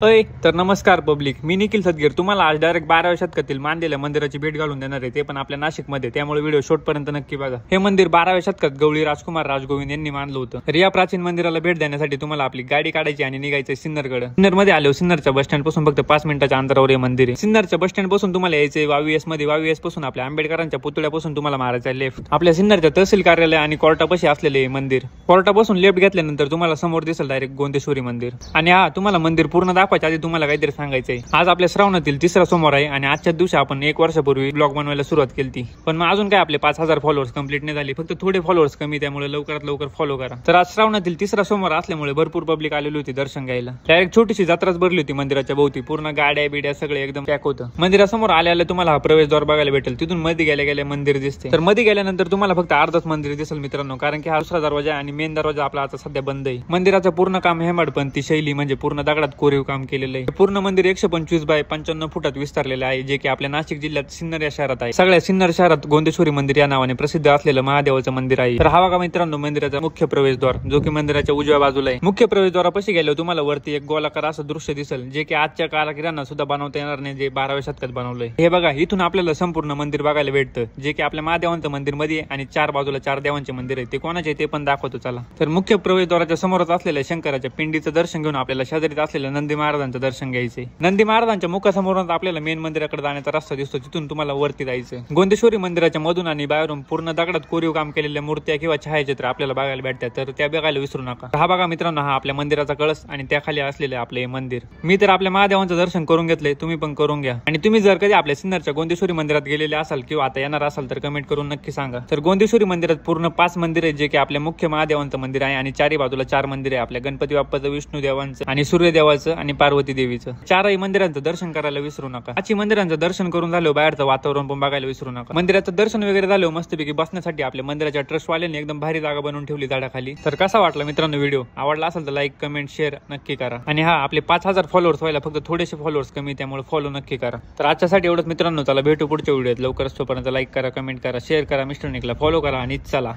तर नमस्कार पब्लिक, मी निखिल सदगीर तुम्हाला आज डायरेक्ट 12व्या शतकातील मानलेल्या मंदिराची भेट घालून देणार आहे, ते पण आपल्या नाशिकमध्ये. त्यामुळे व्हिडिओ शेवटपर्यंत नक्की बघा. हे मंदिर 12व्या शतकात गवळी राजकुमार राजगोविंद यांनी बांधलं होतं. तर या प्राचीन मंदिराला भेट देण्यासाठी तुम्हाला आपली गाडी काढायची आणि निघायचं सिन्नरकडे. सिन्नरमध्ये आलो, सिन्नरच्या बस स्टँड पासून फक्त 5 मिनिटाच्या अंतरावर हे मंदिर आहे. सिन्नरच्या बस स्टँड पासून तुम्हाला यायचे वावीएस मध्ये, वावीएस पासून आपल्या आंबेडकरांच्या पुतळ्यापासून तुम्हाला मारायचा लेफ्ट. आपल्या सिन्नरच्या तहसील कार्यालय आणि कोर्टापाशी असलेले हे मंदिर. कोर्टापासून लेफ्ट घेतल्यानंतर तुम्हाला समोर दिसेल डायरेक्ट गोंदेश्वरी मंदिर. आणि हा तुम्हाला मंदिर पूर्ण दाखवायच्या आधी तुम्हाला काहीतरी सांगायचंय. आज आपल्या श्रावणातील तिसरा सोमवार आहे आणि आजच्या दिवशी आपण 1 वर्षापूर्वी ब्लॉग बनवायला सुरुवात केली. पण मग अजून काय आपले 5000 फॉलोअर्स कंप्लीट नाही झाले, फक्त थोडे फॉलोअर्स कमी, त्यामुळे लवकरात लवकर फॉलो करा. तर आज श्रावणातील तिसरा सोमवार असल्यामुळे भरपूर पब्लिक आलेली होती दर्शन घ्यायला. डायरेक्ट छोटीशी जत्राच भरली होती मंदिराच्या भोवती. पूर्ण गाड्या बिड्या सगळे एकदम पॅक होतं. मंदिरासमोर आल्याला तुम्हाला हा प्रवेशद्वार बघायला भेटेल. तिथून मध्ये गेल्या गेल्या मंदिर दिसते. तर मध्ये गेल्यानंतर तुम्हाला फक्त अर्धच मंदिर दिसेल मित्रांनो, कारण की हा दुसरा दरवाजा आणि मेन दरवाजा आपला आता सध्या बंद आहे. मंदिराचं पूर्ण काम हेमाडपंथी शैली म्हणजे पूर्ण दगडात कोरीव काम केलेलं आहे. पूर्ण मंदिर 125 बाय 55 फुटात विस्तारलेले आहे, जे की आपल्या नाशिक जिल्ह्यात सिन्नर या शहरात आहे. सगळ्या सिन्नर शहरात गोंदेश्वरी मंदिर या नावाने प्रसिद्ध असलेलं महादेवाचं मंदिर आहे. तर हा बघा मित्रांनो मंदिराचा मुख्य प्रवेशद्वार, जो की मंदिराच्या उजव्या बाजूला आहे. मुख्य प्रवेशद्वारापाशी गेल्यावर तुम्हाला वरती एक गोलाकार असं दृश्य दिसेल, जे की आजच्या कारागिरांना सुद्धा बनवता येणार नाही, जे 12व्या शतकात बनवलंय. हे बघा, इथून आपल्याला संपूर्ण मंदिर बघायला भेटतं, जे की आपल्या महादेवांचं मंदिर मध्ये आणि 4 बाजूला 4 देवांचे मंदिर आहे. ते कोणाचे ते पण दाखवतो चला. तर मुख्य प्रवेशद्वाराच्या समोरच असलेल्या शंकराच्या पिंडीचं दर्शन घेऊन आपल्याला शेजारीत असलेल्या नंदी महाराजांचं दर्शन घ्यायचंय. नंदी महाराजांच्या मुखासमोरून आपल्याला मेन मंदिराकडे जाण्याचा रस्ता दिसतो, तिथून तुम्हाला वरती जायचं. गोंदेश्वरी मंदिराच्या मधून आणि बाहेरून पूर्ण दगडात कोरीव काम केलेल्या मूर्त्या किंवा छायाचित्र आपल्याला बघायला भेटतात, तर त्या बघायला विसरू नका. हा बघा मित्रांनो, हा आपल्या मंदिराचा कळस आणि त्याखाली असलेले आपले मंदिर. मी तर आपल्या महादेवांचं दर्शन करून घेतलंय, तुम्ही पण करून घ्या. आणि तुम्ही जर कधी आपल्या सिन्नरच्या गोंदेश्वरी मंदिरात गेलेले असाल किंवा आता येणार असाल तर कमेंट करून नक्की सांगा. तर गोंदेश्वरी मंदिरात पूर्ण 5 मंदिर आहेत, जे की आपल्या मुख्य महादेवांचं मंदिर आहे आणि 4ही बाजूला 4 मंदिर आहे. आपल्या गणपती बाप्पाचं, विष्णू देवांचं आणि सूर्यदेवाचं आणि पार्वती देवीचं. 4ही मंदिरांचं दर्शन करायला विसरू नका. आजची मंदिरांचं दर्शन करून झालं, बाहेरचं वातावरण पण बघायला विसरू नका. मंदिराचं दर्शन वगैरे झालं, मस्तपैकी बसण्यासाठी आपल्या मंदिराच्या ट्रस्टवाल्यांनी एकदम भारी जागा बनवून ठेवली झाडाखाली. तर कसा वाटला मित्रांनो व्हिडिओ? आवडला असेल तर लाईक, कमेंट, शेअर नक्की करा. आणि हा आपले 5000 फॉलोअर्स व्हायला फक्त थोडेसे फॉलोअर्स कमी, त्यामुळे फॉलो नक्की करा. तर आजच्यासाठी एवढंच मित्रांनो, चला भेटू पुढच्या व्हिडिओत. लवकरच तोपर्यंत लाईक करा, कमेंट करा, शेअर करा, मिस्टर निकला फॉलो करा आणि चला.